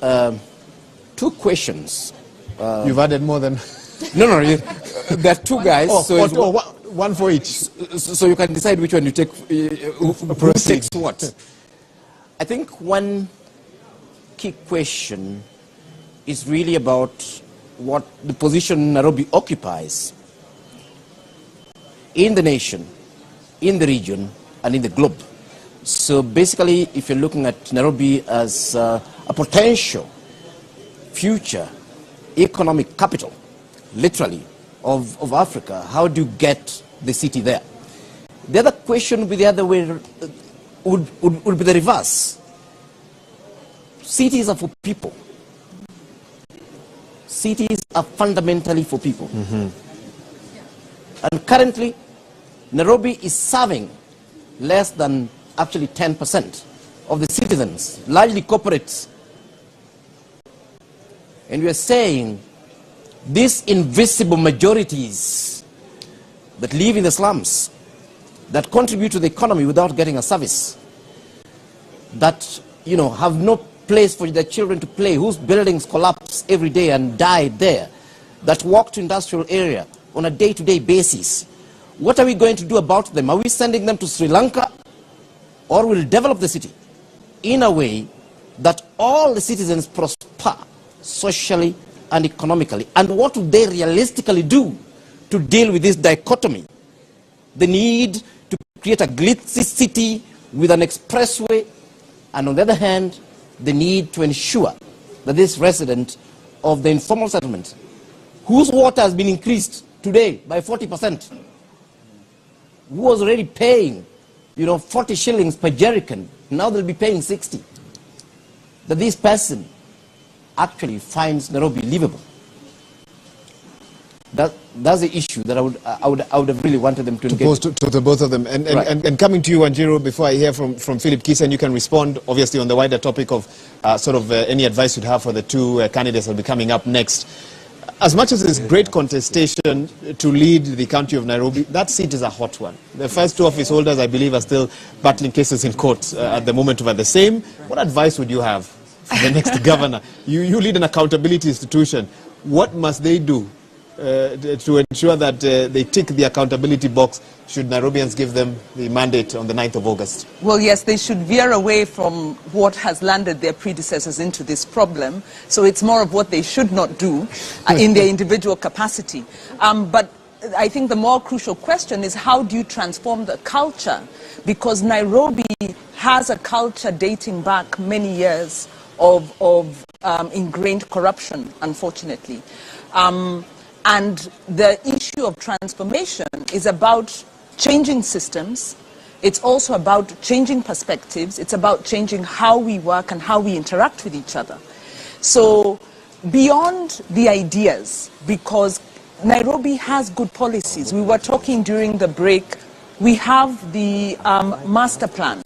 two questions. You've added more than... No, there are two guys. One for each. So you can decide which one you take, who takes what. I think one key question is really about what the position Nairobi occupies in the nation, in the region, and in the globe. So basically, if you're looking at Nairobi as a potential future economic capital, literally, of Africa, how do you get the city there? The other question would be the other way, would be the reverse. Cities are for people. Cities are fundamentally for people. And currently, Nairobi is serving less than actually 10% of the citizens, largely corporates. And we are saying these invisible majorities that live in the slums, that contribute to the economy without getting a service, that, you know, have no place for their children to play, whose buildings collapse every day and die there, that walk to industrial area on a day-to-day basis. What are we going to do about them? Are we sending them to Sri Lanka, or will develop the city in a way that all the citizens prosper socially and economically? And what would they realistically do to deal with this dichotomy? The need to create a glitzy city with an expressway, and on the other hand, the need to ensure that this resident of the informal settlement, whose water has been increased today by 40%, who was already paying, 40 shillings per jerrycan, now they'll be paying 60, that this person actually finds Nairobi livable. That's the issue that I would have really wanted them to engage. Pose to the both of them. And coming to you, Wanjiru, before I hear from Philip KISII, and you can respond, obviously, on the wider topic of any advice you'd have for the two candidates that will be coming up next. As much as there's great contestation to lead the county of Nairobi, that seat is a hot one. The first two office holders, I believe, are still battling cases in court at the moment over the same. What advice would you have for the next governor? You lead an accountability institution. What must they do to ensure that they tick the accountability box should Nairobians give them the mandate on the 9th of August? Well, yes, they should veer away from what has landed their predecessors into this problem. So it's more of what they should not do in their individual capacity. But I think the more crucial question is, how do you transform the culture? Because Nairobi has a culture dating back many years of ingrained corruption, unfortunately. And the issue of transformation is about changing systems. It's also about changing perspectives. It's about changing how we work and how we interact with each other. So beyond the ideas, because Nairobi has good policies. We were talking during the break. We have the master plan,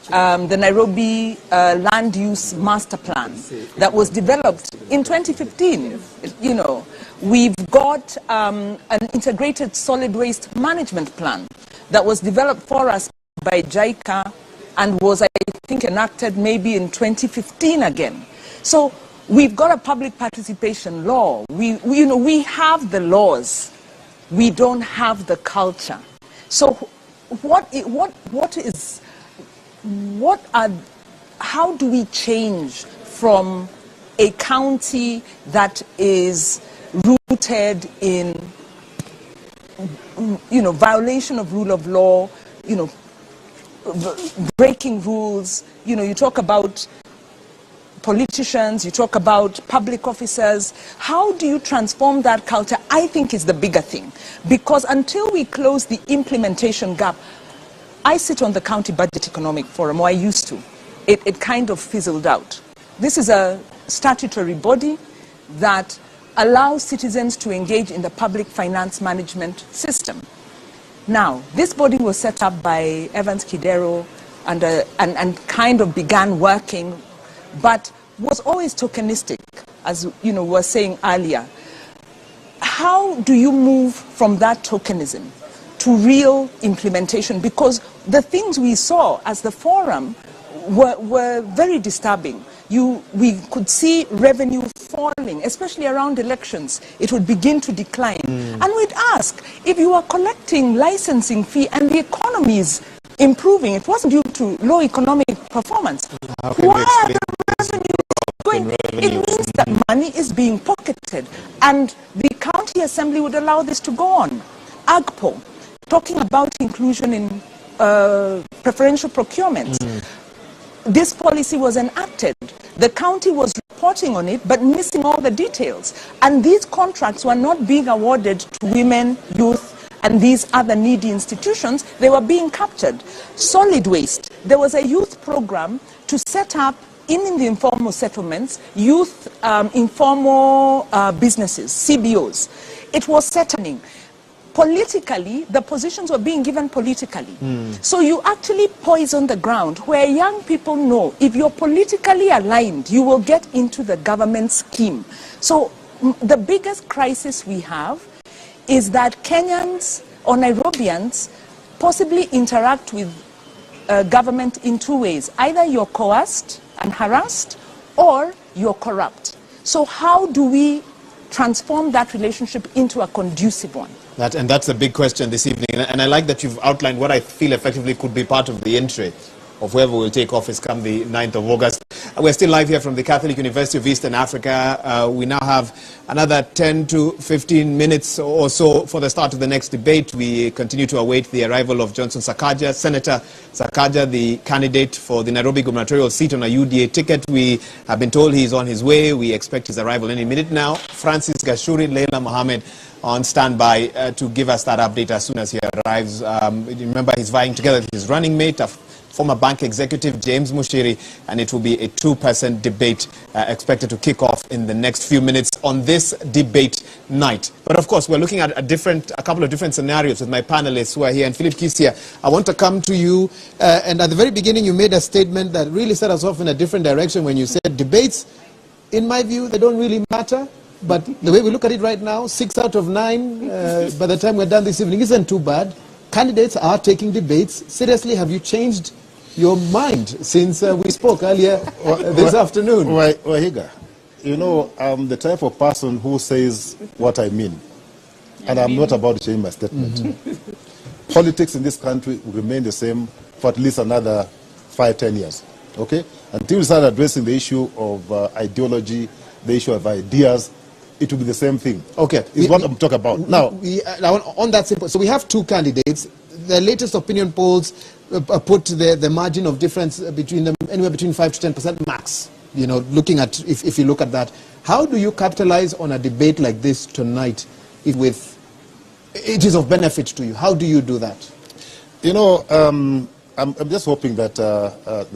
the Nairobi land use master plan that was developed in 2015, We've got an integrated solid waste management plan that was developed for us by JICA and was, I think, enacted maybe in 2015 again. So we've got a public participation law. We have the laws. We don't have the culture. So how do we change from a county that is rooted in, violation of rule of law, breaking rules? You talk about politicians, you talk about public officers. How do you transform that culture? I think is the bigger thing. Because until we close the implementation gap, I sit on the County Budget Economic Forum, or I used to. It kind of fizzled out. This is a statutory body that allows citizens to engage in the public finance management system. Now, this body was set up by Evans Kidero and kind of began working, but was always tokenistic, as we were saying earlier. How do you move from that tokenism to real implementation? Because the things we saw as the forum were very disturbing. we could see revenue falling, especially around elections. It would begin to decline. And we'd ask, if you are collecting licensing fee and the economy is improving, it wasn't due to low economic performance. Why are the revenues going? It means that money is being pocketed, and the county assembly would allow this to go on. AGPO, talking about inclusion in preferential procurement. This policy was enacted. The county was reporting on it, but missing all the details. And these contracts were not being awarded to women, youth, and these other needy institutions. They were being captured. Solid waste. There was a youth program to set up in the informal settlements, youth informal businesses, CBOs. It was settling. Politically, the positions were being given politically. So you actually poison the ground where young people know if you're politically aligned, you will get into the government scheme. So the biggest crisis we have is that Kenyans or Nairobians possibly interact with government in two ways. Either you're coerced and harassed, or you're corrupt. So how do we transform that relationship into a conducive one? And that's a big question this evening. And I like that you've outlined what I feel effectively could be part of the entry of whoever will take office come the 9th of August. We're still live here from the Catholic University of Eastern Africa. We now have another 10 to 15 minutes or so for the start of the next debate. We continue to await the arrival of Johnson Sakaja, Senator Sakaja, the candidate for the Nairobi gubernatorial seat on a UDA ticket. We have been told he's on his way. We expect his arrival any minute now. Francis Gashuri, Leila Mohammed on standby to give us that update as soon as he arrives. Remember, he's vying together with his running mate, former bank executive James Mushiri, and it will be a two-person debate expected to kick off in the next few minutes on this debate night. But of course, we're looking at a couple of different scenarios with my panelists who are here. And Philip KISII, I want to come to you. And at the very beginning, you made a statement that really set us off in a different direction when you said debates, in my view, they don't really matter. But the way we look at it right now, 6 out of 9, by the time we're done this evening, isn't too bad. Candidates are taking debates. Seriously, have you changed your mind since we spoke earlier this afternoon? Wahiga, you know, I'm the type of person who says what I mean. And I'm not about to change my statement. Politics in this country will remain the same for at least another 5-10 years. Okay? Until we start addressing the issue of ideology, the issue of ideas, it will be the same thing. Okay. Is what I'm talking about. Now, on that simple, so we have two candidates. The latest opinion polls put the margin of difference between them anywhere between 5 to 10% max. You know, looking at, if you look at that, how do you capitalize on a debate like this tonight if it is of benefit to you? How do you do that? You know, I'm just hoping that